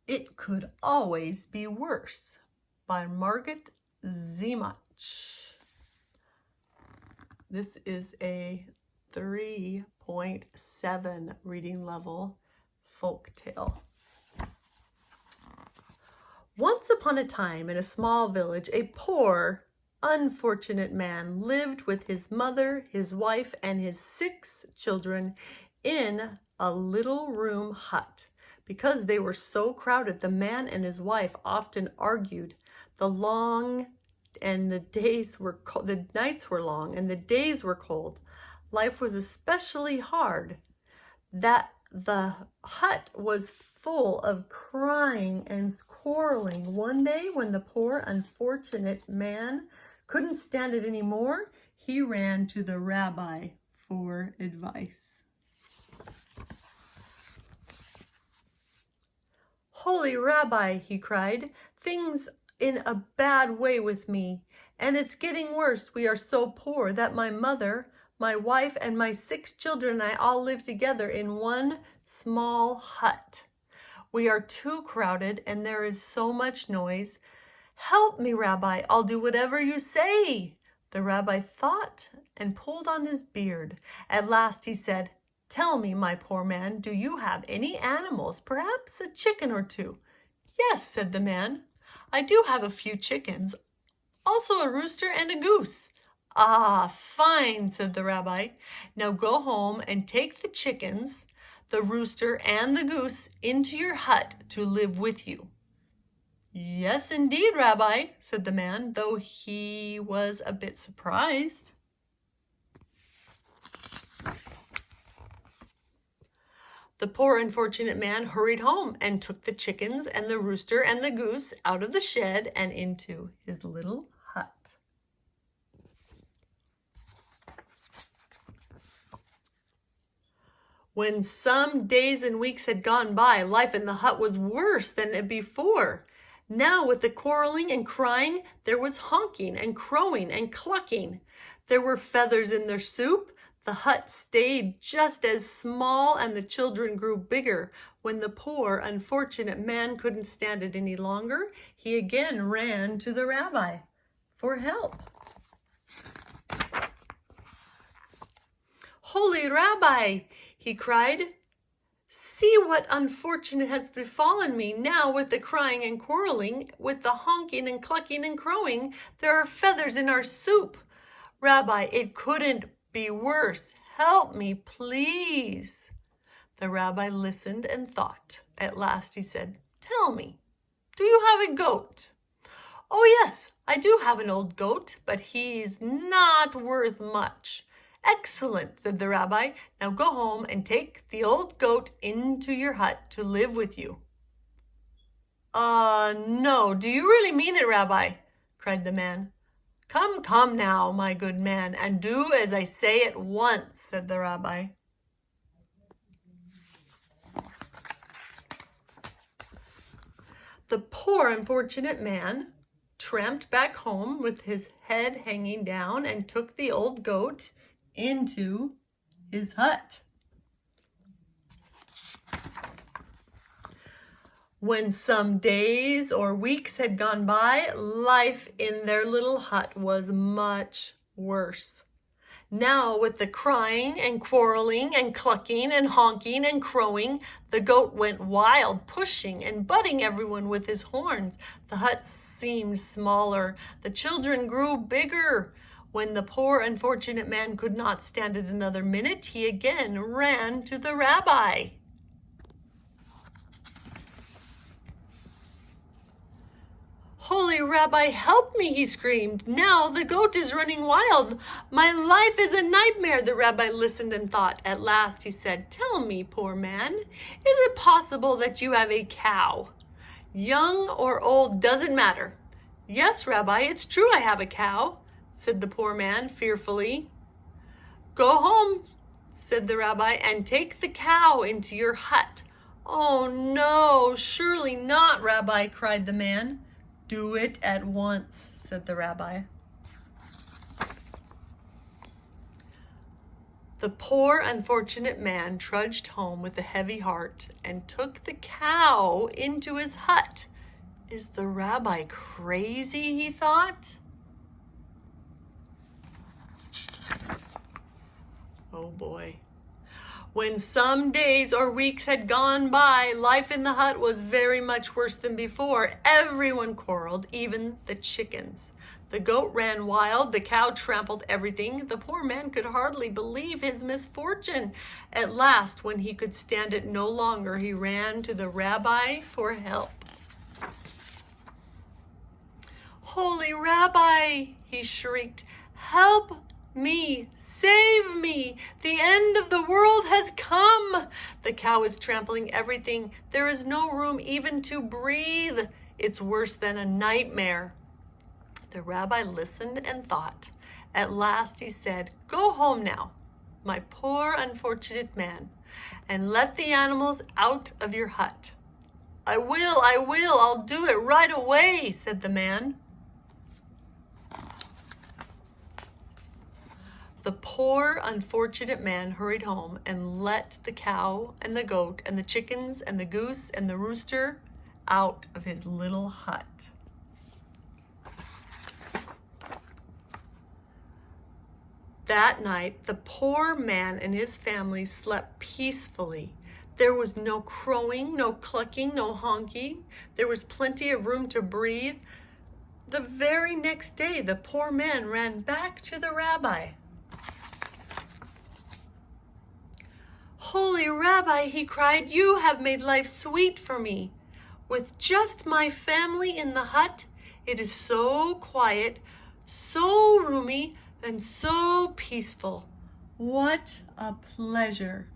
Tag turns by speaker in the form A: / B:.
A: It Could Always Be Worse by Margot Zemach. This is a 3.7 reading level folk tale. Once upon a time in a small village, a poor, unfortunate man lived with his mother, his wife, and his 6 children in a little room hut. Because they were so crowded, the man and his wife often argued. The nights were long and the days were cold. Life was especially hard. That the hut was full of crying and quarreling. One day, when the poor, unfortunate man couldn't stand it anymore, he ran to the rabbi for advice. "Holy Rabbi," he cried, "things in a bad way with me, and it's getting worse. We are so poor that my mother, my wife, and my 6 children and I all live together in one small hut. We are too crowded and there is so much noise. Help me, Rabbi. I'll do whatever you say." The rabbi thought and pulled on his beard. At last he said, "Tell me, my poor man, do you have any animals, perhaps a chicken or 2? "Yes," said the man, "I do have a few chickens, also a rooster and a goose." "Ah, fine," said the rabbi. "Now go home and take the chickens, the rooster, and the goose into your hut to live with you." "Yes, indeed, Rabbi," said the man, though he was a bit surprised. The poor unfortunate man hurried home and took the chickens and the rooster and the goose out of the shed and into his little hut. When some days and weeks had gone by, life in the hut was worse than before. Now, with the quarreling and crying, there was honking and crowing and clucking. There were feathers in their soup. The hut stayed just as small and the children grew bigger. When the poor, unfortunate man couldn't stand it any longer, he again ran to the rabbi for help. "Holy Rabbi," he cried, "see what unfortunate has befallen me. Now, with the crying and quarreling, with the honking and clucking and crowing, there are feathers in our soup. Rabbi, it couldn't be worse. Help me, please." The rabbi listened and thought. At last he said, "Tell me, do you have a goat?" "Oh yes, I do have an old goat, but he's not worth much." "Excellent," said the rabbi. "Now go home and take the old goat into your hut to live with you." No, do you really mean it, Rabbi?" cried the man. Come now, my good man, and do as I say at once," said the rabbi. The poor unfortunate man tramped back home with his head hanging down and took the old goat into his hut. When some days or weeks had gone by, life in their little hut was much worse. Now, with the crying and quarreling and clucking and honking and crowing, the goat went wild, pushing and butting everyone with his horns. The hut seemed smaller. The children grew bigger. When the poor unfortunate man could not stand it another minute, he again ran to the rabbi. "Holy Rabbi, help me," he screamed. "Now the goat is running wild. My life is a nightmare." The rabbi listened and thought. At last he said, "Tell me, poor man, is it possible that you have a cow? Young or old, doesn't matter." "Yes, Rabbi, it's true I have a cow," said the poor man fearfully. "Go home," said the rabbi, "and take the cow into your hut." "Oh no, surely not, Rabbi," cried the man. "Do it at once," said the rabbi. The poor, unfortunate man trudged home with a heavy heart and took the cow into his hut. Is the rabbi crazy, he thought? Oh boy. When some days or weeks had gone by, life in the hut was very much worse than before. Everyone quarreled, even the chickens. The goat ran wild, the cow trampled everything. The poor man could hardly believe his misfortune. At last, when he could stand it no longer, he ran to the rabbi for help. "Holy Rabbi," he shrieked, "help me, save me, the end of the world has come. The cow is trampling everything. There is no room even to breathe. It's worse than a nightmare." The rabbi listened and thought. At last he said, "Go home now, my poor unfortunate man, and let the animals out of your hut." I will, I'll do it right away," said the man. The poor, unfortunate man hurried home and let the cow and the goat and the chickens and the goose and the rooster out of his little hut. That night, the poor man and his family slept peacefully. There was no crowing, no clucking, no honking. There was plenty of room to breathe. The very next day, the poor man ran back to the rabbi. "Holy Rabbi," he cried, "you have made life sweet for me. With just my family in the hut, it is so quiet, so roomy, and so peaceful. What a pleasure."